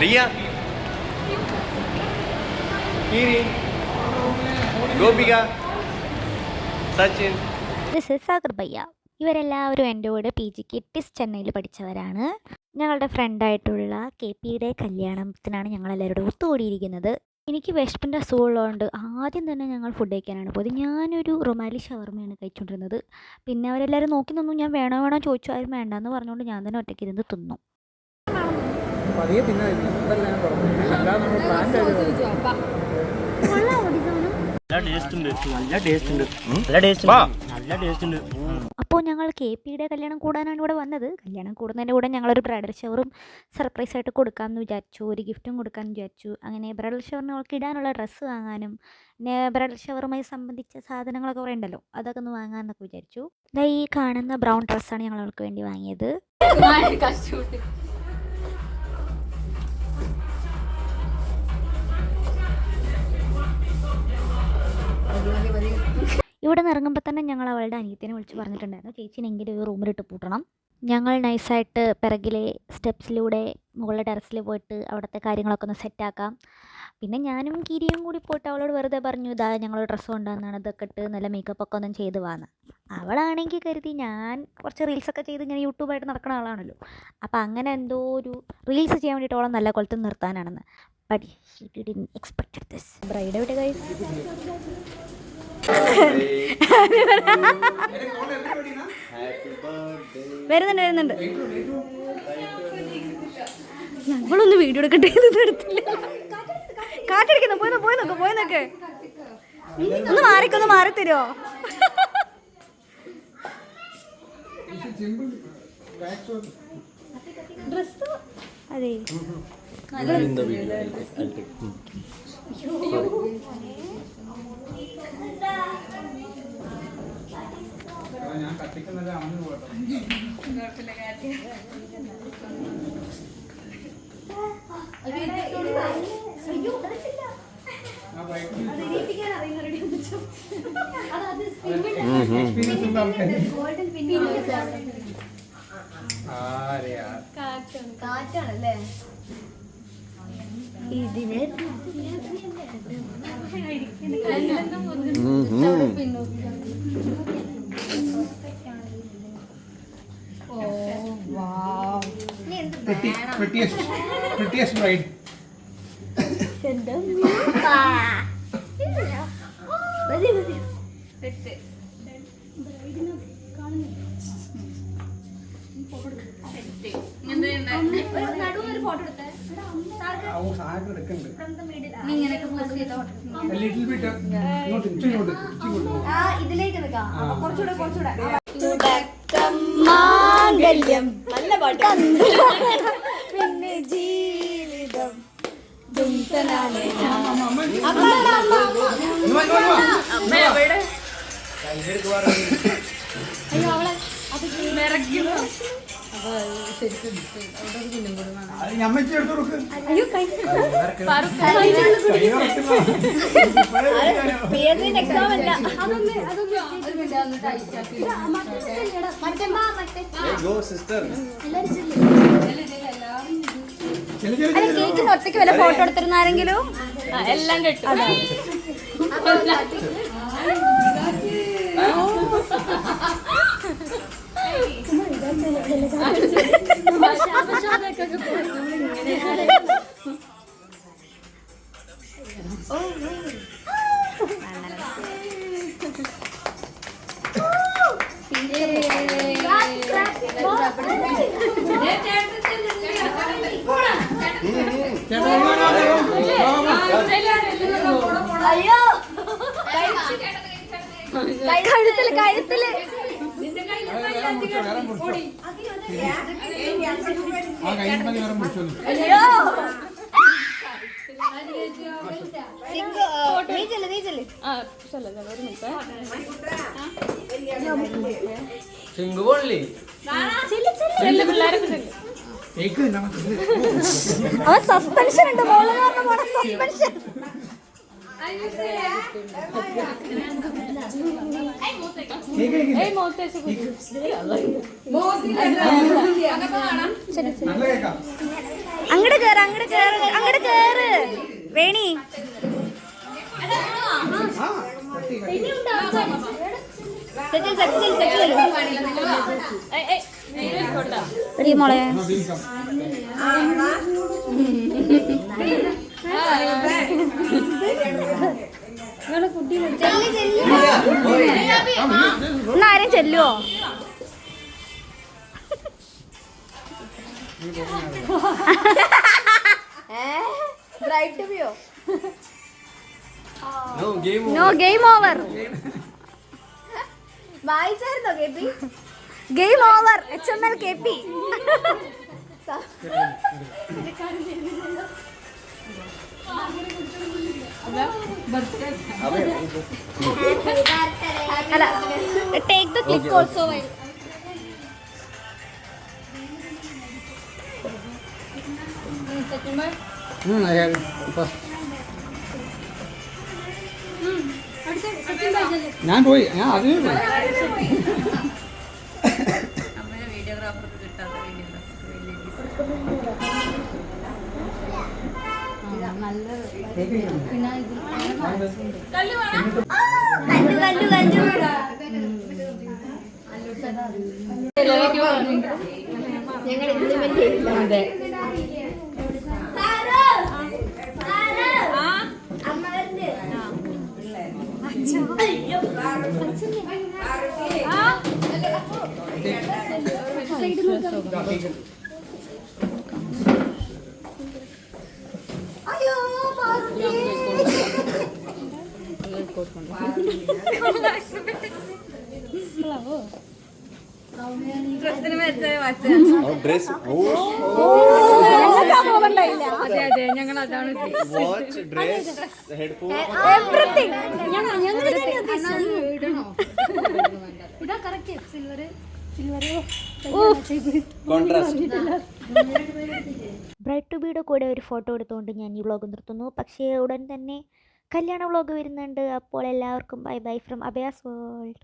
Riya, Keeri, Gopika, Sachin. This is Sagar bhaiya. ഇവരെല്ലാവരും എൻ്റെ കൂടെ പി ജിക്ക് ടിസ് ചെന്നൈയിൽ പഠിച്ചവരാണ്. ഞങ്ങളുടെ ഫ്രണ്ടായിട്ടുള്ള കെ പിയുടെ കല്യാണത്തിനാണ് ഞങ്ങളെല്ലാവരും ഒത്തുകൂടിയിരിക്കുന്നത്. എനിക്ക് വിശപ്പിൻ്റെ അസുഖമുള്ളതുകൊണ്ട് ആദ്യം തന്നെ ഞങ്ങൾ ഫുഡ് കഴിക്കാനാണ് പോയത്. ഞാനൊരു റൊമാലി ഷവർമയാണ് കഴിച്ചുകൊണ്ടിരുന്നത്. പിന്നെ അവരെല്ലാവരും നോക്കി നിന്നു. ഞാൻ വേണോ ചോദിച്ചു. ആരും വേണ്ടെന്ന് പറഞ്ഞുകൊണ്ട് ഞാൻ തന്നെ ഒറ്റയ്ക്ക് ഇരുന്ന് തിന്നു. അപ്പോൾ ഞങ്ങൾ കെ പിയുടെ കല്യാണം കൂടാനാണ് ഇവിടെ വന്നത്. കല്യാണം കൂടുന്നതിൻ്റെ കൂടെ ഞങ്ങളൊരു ബ്രൈഡൽ ഷവറും സർപ്രൈസായിട്ട് കൊടുക്കാമെന്ന് വിചാരിച്ചു. ഒരു ഗിഫ്റ്റും കൊടുക്കാമെന്ന് വിചാരിച്ചു. അങ്ങനെ ബ്രൈഡൽ ഷവറിന് അവൾക്ക് ഇടാനുള്ള ഡ്രസ്സ് വാങ്ങാനും പിന്നെ ബ്രൈഡൽ ഷവറുമായി സംബന്ധിച്ച സാധനങ്ങളൊക്കെ കുറേ ഉണ്ടല്ലോ, അതൊക്കെ ഒന്ന് വാങ്ങാമെന്നൊക്കെ വിചാരിച്ചു. ഈ കാണുന്ന ബ്രൗൺ ഡ്രസ്സാണ് ഞങ്ങൾ അവൾക്ക് വേണ്ടി വാങ്ങിയത്. ഇവിടെ നിന്ന് ഇറങ്ങുമ്പോൾ തന്നെ ഞങ്ങൾ അവളുടെ അനിയത്തിനെ വിളിച്ച് പറഞ്ഞിട്ടുണ്ടായിരുന്നു, ചേച്ചിനെങ്കിലും ഒരു റൂമിലിട്ട് പൂട്ടണം. ഞങ്ങൾ നൈസായിട്ട് പിറകിലെ സ്റ്റെപ്സിലൂടെ മുകളിലെ ടെറസിൽ പോയിട്ട് അവിടുത്തെ കാര്യങ്ങളൊക്കെ ഒന്ന് സെറ്റാക്കാം. പിന്നെ ഞാനും കിരിയും കൂടി പോയിട്ട് അവളോട് വെറുതെ പറഞ്ഞു, ഇതാ ഞങ്ങൾ ഡ്രസ്സ് കൊണ്ടുവന്നാണ്, ഇതൊക്കെ ഇട്ട് നല്ല മേക്കപ്പൊക്കെ ഒന്നും ചെയ്ത് വാന്ന്. അവളാണെങ്കിൽ കരുതി ഞാൻ കുറച്ച് റീൽസൊക്കെ ചെയ്ത് ഇങ്ങനെ യൂട്യൂബായിട്ട് നടക്കുന്ന ആളാണല്ലോ, അപ്പോൾ അങ്ങനെ എന്തോ ഒരു റീൽസ് ചെയ്യാൻ വേണ്ടിയിട്ട് അവളെ നല്ല കൊലത്ത് നിർത്താനാണെന്ന്. But she didn't expected this. Bride എവിടെ ഗൈസ്? വരുന്നുണ്ട്. ഞങ്ങളൊന്ന് വീഡിയോ എടുക്കട്ടെ. എടുത്തില്ല, കാറ്റടിക്കുന്നു. പോയി നോക്ക്. ഒന്ന് മാറി തരുമോ? അതെ, ഞാൻ കത്തിക്കുന്നത് അമ്മ പോട്ടോ. കാറ്റാണല്ലേ ഇതിനെ prettiest bride. ഇതിലേക്ക് കുറച്ചുകൂടെ മാംഗല്യം നല്ല പാട്ട്. പിന്നെ ജീവിതം അയ്യോ അവളെ അത് എക്സാം അല്ല. കേക്കിന് ഒറ്റയ്ക്ക് വല്ല ഫോട്ടോ എടുത്തിരുന്ന ആരെങ്കിലും എല്ലാം കിട്ടും. അയ്യോ കഴുത്തില് അവൻ സസ്പെൻഷൻ ഉണ്ട്. മോള് സസ്പെൻഷൻ. അങ്ങോട്ട് കേറ് അങ്ങോട്ട് കേറ് വേണി. എടി മോളെ ആരും ചെല്ലുവോ? No game over. വായിച്ചായിരുന്നോ കേപ്പി? Game over. HML KP. അല്ല ടേക്ക് ദ ക്ലിക്ക് ഓൾസോ. ഞാൻ പോയി, ഞാൻ അതിന് പോയി. Dress watch dress headphone contrast. Bride to ബിയുടെ കൂടെ ഒരു ഫോട്ടോ എടുത്തുകൊണ്ട് ഞാൻ ഈ വ്ളോഗ് നിർത്തുന്നു. പക്ഷേ ഉടൻ തന്നെ കല്യാണ വ്ളോഗ് വരുന്നുണ്ട്. അപ്പോൾ എല്ലാവർക്കും ബൈ ബൈ ഫ്രം അഭയാസ് വേൾഡ്.